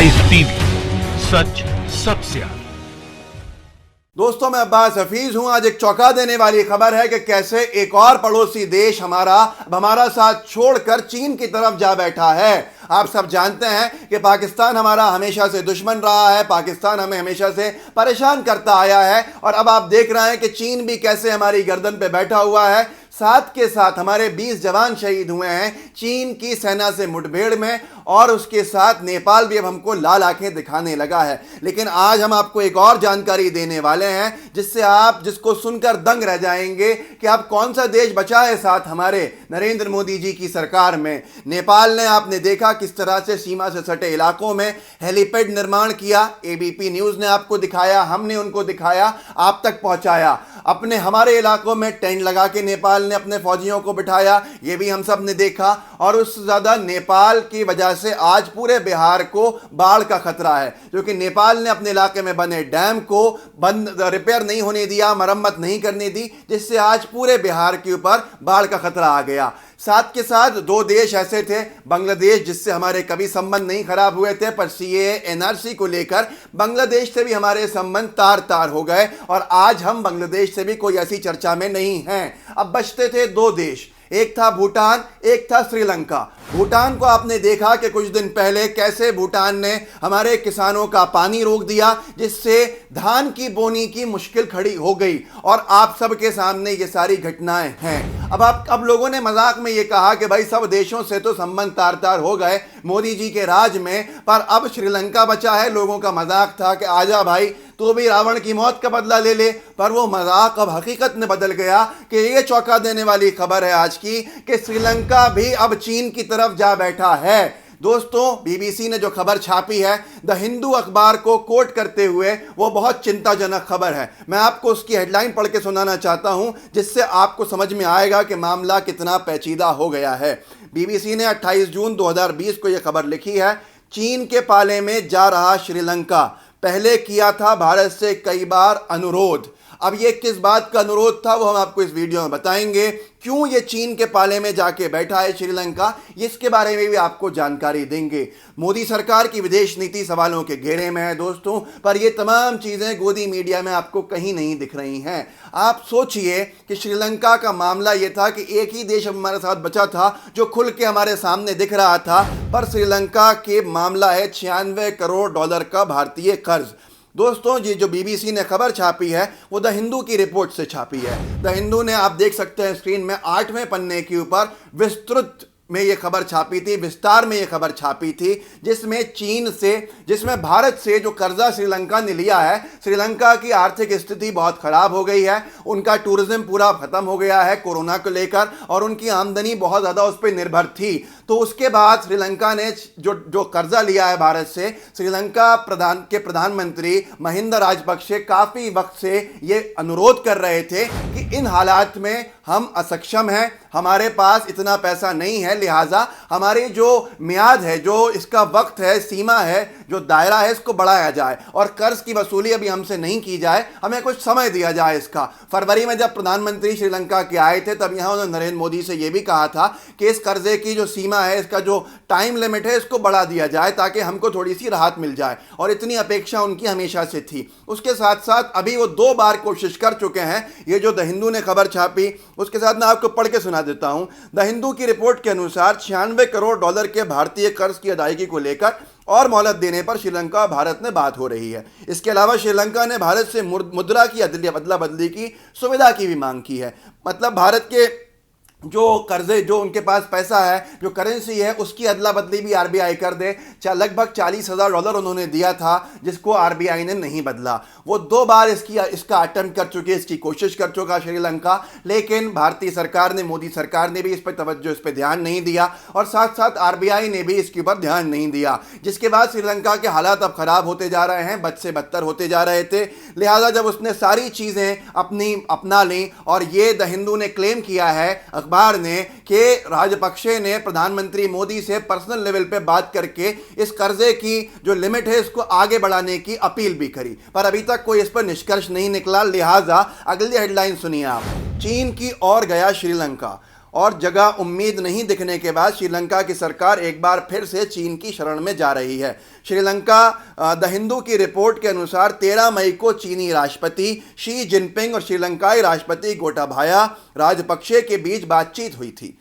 Rice TV, सच सबसे आगे। दोस्तों, मैं अब्बास हफीज हूं। आज एक चौंका देने वाली खबर है कि कैसे एक और पड़ोसी देश हमारा साथ छोड़कर चीन की तरफ जा बैठा है। आप सब जानते हैं कि पाकिस्तान हमारा हमेशा से दुश्मन रहा है, पाकिस्तान हमें हमेशा से परेशान करता आया है, और अब आप देख रहे हैं कि चीन भी कैसे हमारी गर्दन पे बैठा हुआ है। साथ के साथ हमारे 20 जवान शहीद हुए हैं चीन की सेना से मुठभेड़ में, और उसके साथ नेपाल भी अब हमको लाल आंखें दिखाने लगा है। लेकिन आज हम आपको एक और जानकारी देने वाले हैं जिसको सुनकर दंग रह जाएंगे कि अब कौन सा देश बचा है साथ हमारे नरेंद्र मोदी जी की सरकार में। नेपाल ने, आपने देखा किस तरह से सीमा से सटे इलाकों में हेलीपैड निर्माण किया। एबीपी न्यूज ने आपको दिखाया, हमने उनको दिखाया, आप तक पहुंचाया। हमारे इलाकों में टेंट लगा के नेपाल ने अपने फौजियों को बिठाया, ये भी हम सब ने देखा। और उससे ज्यादा नेपाल की वजह से आज पूरे बिहार को बाढ़ का खतरा है, क्योंकि नेपाल ने अपने इलाके में बने डैम को रिपेयर नहीं होने दिया, मरम्मत नहीं करने दी, जिससे आज पूरे बिहार के ऊपर बाढ़ का खतरा आ गया। साथ के साथ दो देश ऐसे थे, बांग्लादेश जिससे हमारे कभी संबंध नहीं खराब हुए थे, पर सीएए एनआरसी को लेकर बांग्लादेश से भी हमारे संबंध तार तार हो गए, और आज हम बांग्लादेश से भी कोई ऐसी चर्चा में नहीं हैं। अब बचते थे दो देश, एक था भूटान, एक था श्रीलंका। भूटान को आपने देखा कि कुछ दिन पहले कैसे भूटान ने हमारे किसानों का पानी रोक दिया, जिससे धान की बोनी की मुश्किल खड़ी हो गई, और आप सबके सामने ये सारी घटनाएं हैं। अब लोगों ने मजाक में ये कहा कि भाई सब देशों से तो संबंध तार तार हो गए मोदी जी के राज में, पर अब श्रीलंका बचा है। लोगों का मजाक था कि आजा भाई तो भी रावण की मौत का बदला ले ले, पर वो मजाक अब हकीकत में बदल गया कि ये चौंका देने वाली खबर है आज की कि श्रीलंका भी अब चीन की तरफ जा बैठा है। दोस्तों, बीबीसी ने जो खबर छापी है द हिंदू अखबार को कोट करते हुए, वो बहुत चिंताजनक खबर है। मैं आपको उसकी हेडलाइन पढ़ के सुनाना चाहता हूं, जिससे आपको समझ में आएगा कि मामला कितना पेचीदा हो गया है। बीबीसी ने 28 जून 2020 को यह खबर लिखी है, चीन के पाले में जा रहा श्रीलंका, पहले किया था भारत से कई बार अनुरोध। अब ये किस बात का अनुरोध था वो हम आपको इस वीडियो में बताएंगे। क्यों ये चीन के पाले में जाके बैठा है श्रीलंका, इसके बारे में भी आपको जानकारी देंगे। मोदी सरकार की विदेश नीति सवालों के घेरे में है दोस्तों, पर ये तमाम चीज़ें गोदी मीडिया में आपको कहीं नहीं दिख रही हैं। आप सोचिए कि श्रीलंका का मामला ये था कि एक ही देश हमारे साथ बचा था जो खुल के हमारे सामने दिख रहा था, पर श्रीलंका के मामला है 96 करोड़ डॉलर का भारतीय कर्ज। दोस्तों, ये जो बीबीसी ने खबर छापी है वो द हिंदू की रिपोर्ट से छापी है। द हिंदू ने, आप देख सकते हैं स्क्रीन में, 8वें पन्ने के ऊपर विस्तृत में ये खबर छापी थी, विस्तार में ये खबर छापी थी, जिसमें भारत से जो कर्जा श्रीलंका ने लिया है। श्रीलंका की आर्थिक स्थिति बहुत खराब हो गई है, उनका टूरिज्म पूरा खत्म हो गया है कोरोना को लेकर, और उनकी आमदनी बहुत ज़्यादा उस पर निर्भर थी। तो उसके बाद श्रीलंका ने जो कर्जा लिया है भारत से, श्रीलंका प्रधानमंत्री महिंदा राजपक्षे काफ़ी वक्त से ये अनुरोध कर रहे थे कि इन हालात में हम असक्षम हैं, हमारे पास इतना पैसा नहीं है, लिहाजा हमारी जो मियाद है, जो इसका वक्त है, सीमा है, जो दायरा है, इसको बढ़ाया जाए, और कर्ज की वसूली अभी हमसे नहीं की जाए, हमें कुछ समय दिया जाए इसका। फरवरी में जब प्रधानमंत्री श्रीलंका के आए थे, तब यहाँ उन्होंने नरेंद्र मोदी से यह भी कहा था कि इस कर्जे की जो सीमा है, इसका जो टाइम लिमिट है, इसको बढ़ा दिया जाए ताकि हमको थोड़ी सी राहत मिल जाए, और इतनी अपेक्षा उनकी हमेशा से थी। उसके साथ साथ अभी वो 2 बार कोशिश कर चुके हैं। ये जो द हिंदू ने खबर छापी, उसके साथ मैं आपको पढ़ के सुना देता हूं। द हिंदू की रिपोर्ट के अनुसार 96 करोड़ डॉलर के भारतीय कर्ज की अदायगी को लेकर और मोहलत देने पर श्रीलंका और भारत में बात हो रही है। इसके अलावा श्रीलंका ने भारत से मुद्रा की अदला बदली की सुविधा की भी मांग की है। मतलब भारत के जो कर्जे, जो उनके पास पैसा है, जो करेंसी है, उसकी अदला बदली भी आरबीआई कर दे। लगभग $40,000 उन्होंने दिया था, जिसको आरबीआई ने नहीं बदला। वो 2 बार इसका अटेम्प्ट कर चुके, इसकी कोशिश कर चुका श्रीलंका, लेकिन भारतीय सरकार ने, मोदी सरकार ने भी इस पर ध्यान नहीं दिया, और साथ साथ आरबीआई ने भी इसके ऊपर ध्यान नहीं दिया, जिसके बाद श्रीलंका के हालात अब खराब होते जा रहे हैं, बद से बदतर होते जा रहे थे। लिहाजा जब उसने सारी चीज़ें अपना ली, और ये द हिंदू ने क्लेम किया है अखबार ने कि राजपक्षे ने प्रधानमंत्री मोदी से पर्सनल लेवल पे बात करके इस कर्जे की जो लिमिट है इसको आगे बढ़ाने की अपील भी करी, पर अभी तक कोई इस पर निष्कर्ष नहीं निकला। लिहाजा अगली हेडलाइन सुनिए आप, चीन की ओर गया श्रीलंका। और जगह उम्मीद नहीं दिखने के बाद श्रीलंका की सरकार एक बार फिर से चीन की शरण में जा रही है। श्रीलंका द हिंदू की रिपोर्ट के अनुसार 13 मई को चीनी राष्ट्रपति शी जिनपिंग और श्रीलंकाई राष्ट्रपति गोटाबाया राजपक्षे के बीच बातचीत हुई थी।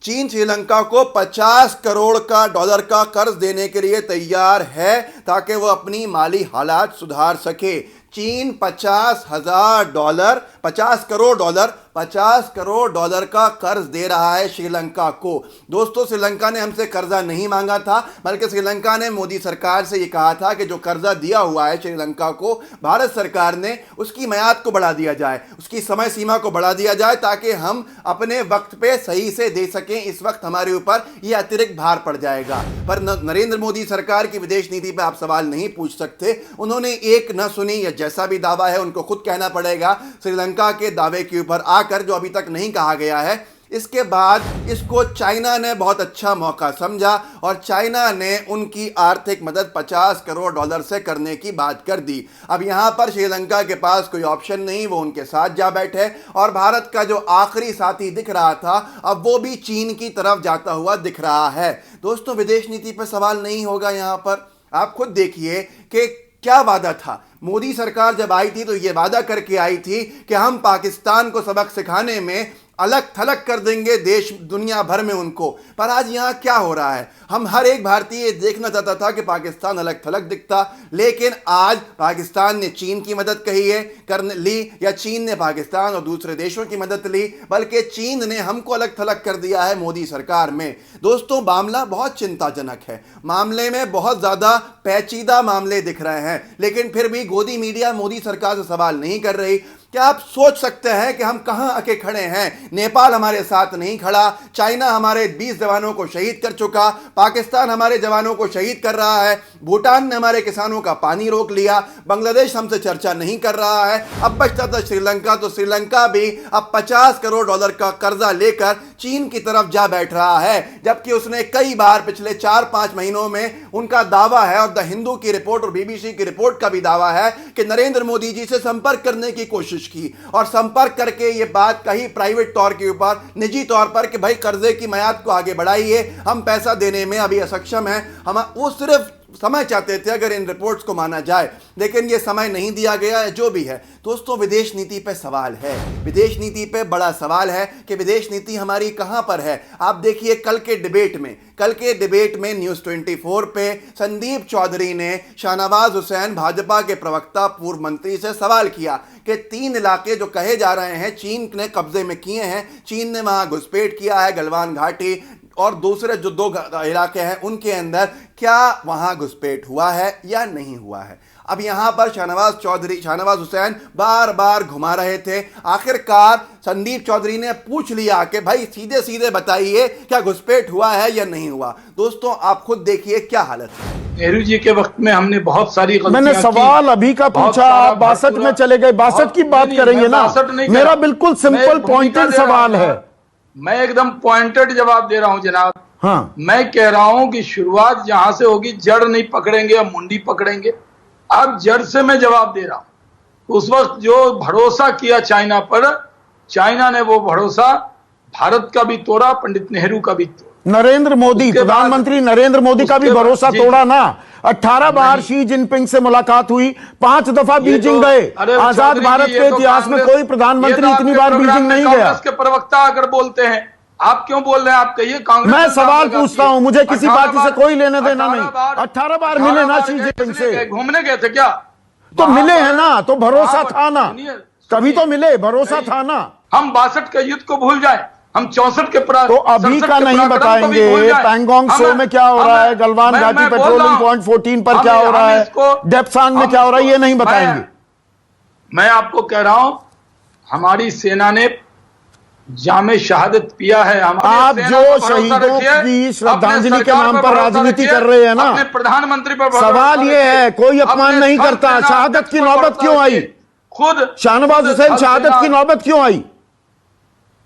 चीन श्रीलंका को 50 करोड़ का डॉलर का कर्ज देने के लिए तैयार है ताकि वो अपनी माली हालात सुधार सके। चीन 50 करोड़ डॉलर का कर्ज दे रहा है श्रीलंका को। दोस्तों, श्रीलंका ने हमसे कर्जा नहीं मांगा था, बल्कि श्रीलंका ने मोदी सरकार से ये कहा था कि जो कर्जा दिया हुआ है श्रीलंका को, भारत सरकार ने उसकी मियाद को बढ़ा दिया जाए, उसकी समय सीमा को बढ़ा दिया जाए ताकि हम अपने वक्त पे सही से दे सकें। इस वक्त हमारे ऊपर ये अतिरिक्त भार पड़ जाएगा। पर नरेंद्र मोदी सरकार की विदेश नीति पर आप सवाल नहीं पूछ सकते। उन्होंने एक न सुनी, या जैसा भी दावा है उनको खुद कहना पड़ेगा। श्रीलंका के दावे के ऊपर आकर जो अभी तक नहीं कहा गया है, इसके बाद इसको चाइना ने बहुत अच्छा मौका समझा और चाइना ने उनकी आर्थिक मदद 50 करोड़ डॉलर से करने की बात कर दी। अब यहां पर श्रीलंका के पास कोई ऑप्शन नहीं, वो उनके साथ जा बैठे और भारत का जो आखिरी साथी दिख रहा था, अब वो भी चीन की तरफ जाता हुआ दिख रहा है। दोस्तों, विदेश नीति पर सवाल नहीं होगा यहां पर। आप खुद देखिए कि क्या वादा था। मोदी सरकार जब आई थी तो ये वादा करके आई थी कि हम पाकिस्तान को सबक सिखाने में अलग थलग कर देंगे देश दुनिया भर में उनको। पर आज यहाँ क्या हो रहा है? हम हर एक भारतीय देखना चाहता था कि पाकिस्तान अलग थलग दिखता, लेकिन आज पाकिस्तान ने चीन की मदद कही है करने ली, या चीन ने पाकिस्तान और दूसरे देशों की मदद ली, बल्कि चीन ने हमको अलग थलग कर दिया है मोदी सरकार में। दोस्तों, मामला बहुत चिंताजनक है। मामले में बहुत ज़्यादा पेचीदा मामले दिख रहे हैं, लेकिन फिर भी गोदी मीडिया मोदी सरकार से सवाल नहीं कर रही। क्या आप सोच सकते हैं कि हम कहां आके खड़े हैं? नेपाल हमारे साथ नहीं खड़ा, चाइना हमारे 20 जवानों को शहीद कर चुका, पाकिस्तान हमारे जवानों को शहीद कर रहा है, भूटान ने हमारे किसानों का पानी रोक लिया, बांग्लादेश हमसे चर्चा नहीं कर रहा है। अब बचता था श्रीलंका, तो श्रीलंका भी अब 50 करोड़ डॉलर का कर्जा लेकर चीन की तरफ जा बैठ रहा है, जबकि उसने कई बार पिछले 4-5 महीनों में उनका दावा है, और द हिंदू की रिपोर्ट और बीबीसी की रिपोर्ट का भी दावा है कि नरेंद्र मोदी जी से संपर्क करने की कोशिश की और संपर्क करके ये बात कही प्राइवेट तौर के ऊपर, निजी तौर पर, कि भाई कर्जे की मियाद को आगे बढ़ाइए, हम पैसा देने में अभी असक्षम हैं। हम वो सिर्फ समय चाहते थे अगर इन रिपोर्ट्स को माना जाए, लेकिन ये समय नहीं दिया गया है। जो भी है दोस्तों, विदेश नीति पे सवाल है। विदेश नीति पे बड़ा सवाल है कि विदेश नीति हमारी कहां पर है। आप देखिए कल के डिबेट में न्यूज़ 24 पे संदीप चौधरी ने शाहनवाज हुसैन भाजपा के प्रवक्ता पूर्व मंत्री से सवाल किया कि 3 इलाके जो कहे जा रहे हैं चीन ने कब्जे में किए हैं, चीन ने वहां घुसपैठ किया है, गलवान घाटी और दूसरे जो 2 इलाके हैं उनके अंदर, क्या वहां घुसपैठ हुआ है या नहीं हुआ है? अब यहां पर शाहनवाज हुसैन बार बार घुमा रहे थे। आखिरकार संदीप चौधरी ने पूछ लिया कि भाई सीधे सीधे बताइए, क्या घुसपैठ हुआ है या नहीं हुआ? दोस्तों, आप खुद देखिए क्या हालत है। नेहरू जी के वक्त में हमने बहुत सारी मैंने सवाल अभी का पूछा, आप 62 में चले गए। 62 की बात करेंगे ना? मेरा बिल्कुल सिंपल पॉइंटेड सवाल है। मैं एकदम पॉइंटेड जवाब दे रहा हूं जनाब। हाँ, मैं कह रहा हूं कि शुरुआत जहां से होगी, जड़ नहीं पकड़ेंगे या मुंडी पकड़ेंगे। अब जड़ से मैं जवाब दे रहा हूं। उस वक्त जो भरोसा किया चाइना पर, चाइना ने वो भरोसा भारत का भी तोड़ा, पंडित नेहरू का भी तोड़ा। नरेंद्र मोदी, प्रधानमंत्री नरेंद्र मोदी का भी भरोसा तोड़ा ना। 18 बार शी जिनपिंग से मुलाकात हुई, 5 दफा बीजिंग गए। आजाद भारत के इतिहास में कोई प्रधानमंत्री इतनी बार बीजिंग नहीं गया। कांग्रेस के प्रवक्ता अगर बोलते हैं, आप क्यों बोल रहे हैं? आप कहिए कांग्रेस। मैं सवाल पूछता हूं, मुझे किसी पार्टी से कोई लेने देना नहीं। 18 बार मिले ना शी जिनपिंग से। घूमने गए थे क्या? तो मिले हैं ना, तो भरोसा था ना, कभी तो मिले, भरोसा था ना। हम 62 के युद्ध को भूल जाए, हम 64 के तो अभी का नहीं बताएंगे। पैंगोंग सो में क्या हो रहा है, गलवान घाटी पेट्रोलिंग पॉइंट 14 पर क्या हो रहा है, डेप्सान में क्या हो रहा है, ये नहीं बताएंगे। मैं आपको कह रहा हूं, हमारी सेना ने जामे शहादत पिया है। आप जो शहीदों की श्रद्धांजलि के नाम पर राजनीति कर रहे हैं ना, प्रधानमंत्री पर सवाल ये है, कोई अपमान नहीं करता। शहादत की नौबत क्यों आई? खुद शाहनवाज हुसैन, शहादत की नौबत क्यों आई?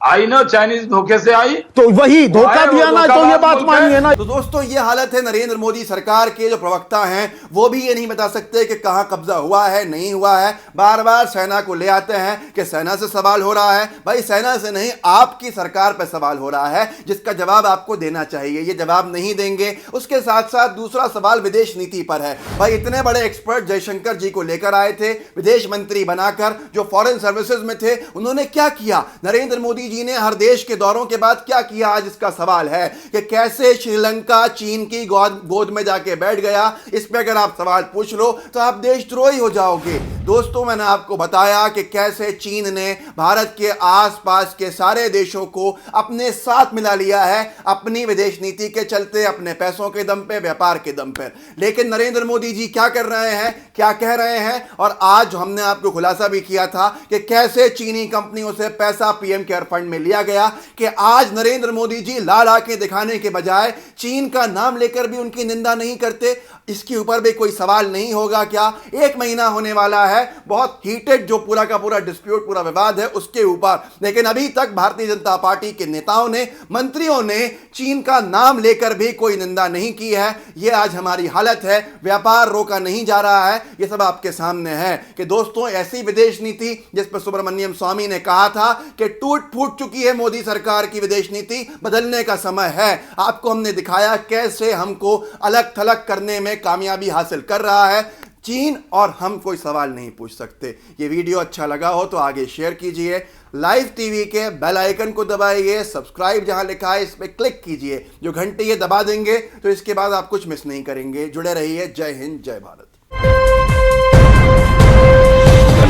आई ना, चाइनीज धोखे से आई, तो वही धोखा आए, वो दिया ना, तो ये धोखाबाज बात मुल्क है। मानिए ना। तो दोस्तों ये हालत है नरेंद्र मोदी सरकार के जो प्रवक्ता हैं वो भी ये नहीं बता सकते कि कहां कब्जा हुआ है नहीं हुआ है। बार बार सेना को ले आते हैं कि सेना से सवाल हो रहा है। भाई सेना से नहीं, आपकी सरकार पर सवाल हो रहा है जिसका जवाब आपको देना चाहिए। ये जवाब नहीं देंगे। उसके साथ साथ दूसरा सवाल विदेश नीति पर है। भाई इतने बड़े एक्सपर्ट जयशंकर जी को लेकर आए थे विदेश मंत्री बनाकर, जो फॉरेन सर्विसेज में थे, उन्होंने क्या किया? नरेंद्र मोदी जी ने हर देश के दौरों के बाद क्या किया? आज इसका सवाल है कि कैसे श्रीलंका चीन की गोद में जाके बैठ गया। इस पे अगर आप सवाल पूछ लो तो आप देशद्रोही हो जाओगे। दोस्तों मैंने आपको बताया कि कैसे चीन ने भारत के आसपास के सारे देशों को अपने साथ मिला लिया है अपनी विदेश नीति के चलते, अपने पैसों के दम पे, व्यापार के दम पर। लेकिन नरेंद्र मोदी जी क्या कर रहे हैं, क्या कह रहे हैं? और आज हमने आपको खुलासा भी किया था कि कैसे चीनी कंपनियों से पैसा पीएम केयर फंड में लिया गया, कि आज नरेंद्र मोदी जी लाल आंखें दिखाने के बजाय चीन का नाम लेकर भी उनकी निंदा नहीं करते। इसके ऊपर भी कोई सवाल नहीं होगा क्या? 1 महीना होने वाला है, बहुत हीटेड जो पूरा का पूरा डिस्प्यूट, पूरा विवाद है उसके ऊपर, लेकिन अभी तक भारतीय जनता पार्टी के नेताओं ने, मंत्रियों ने चीन का नाम लेकर भी कोई निंदा नहीं की है। यह आज हमारी हालत है। व्यापार रोका नहीं जा रहा है। यह सब आपके सामने है कि दोस्तों ऐसी विदेश नीति जिस पर सुब्रमण्यम स्वामी ने कहा था कि टूट फूट चुकी है मोदी सरकार की विदेश नीति, बदलने का समय है। आपको हमने दिखाया कैसे हमको अलग थलग करने में कामयाबी हासिल कर रहा है चीन, और हम कोई सवाल नहीं पूछ सकते। ये वीडियो अच्छा लगा हो तो आगे शेयर कीजिए, लाइव टीवी के बेल आइकन को दबाइए, सब्सक्राइब जहां लिखा है इस पर क्लिक कीजिए, जो घंटी ये दबा देंगे तो इसके बाद आप कुछ मिस नहीं करेंगे। जुड़े रहिए। जय हिंद, जय भारत।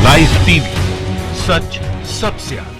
लाइव टीवी, सच सबसे आगे।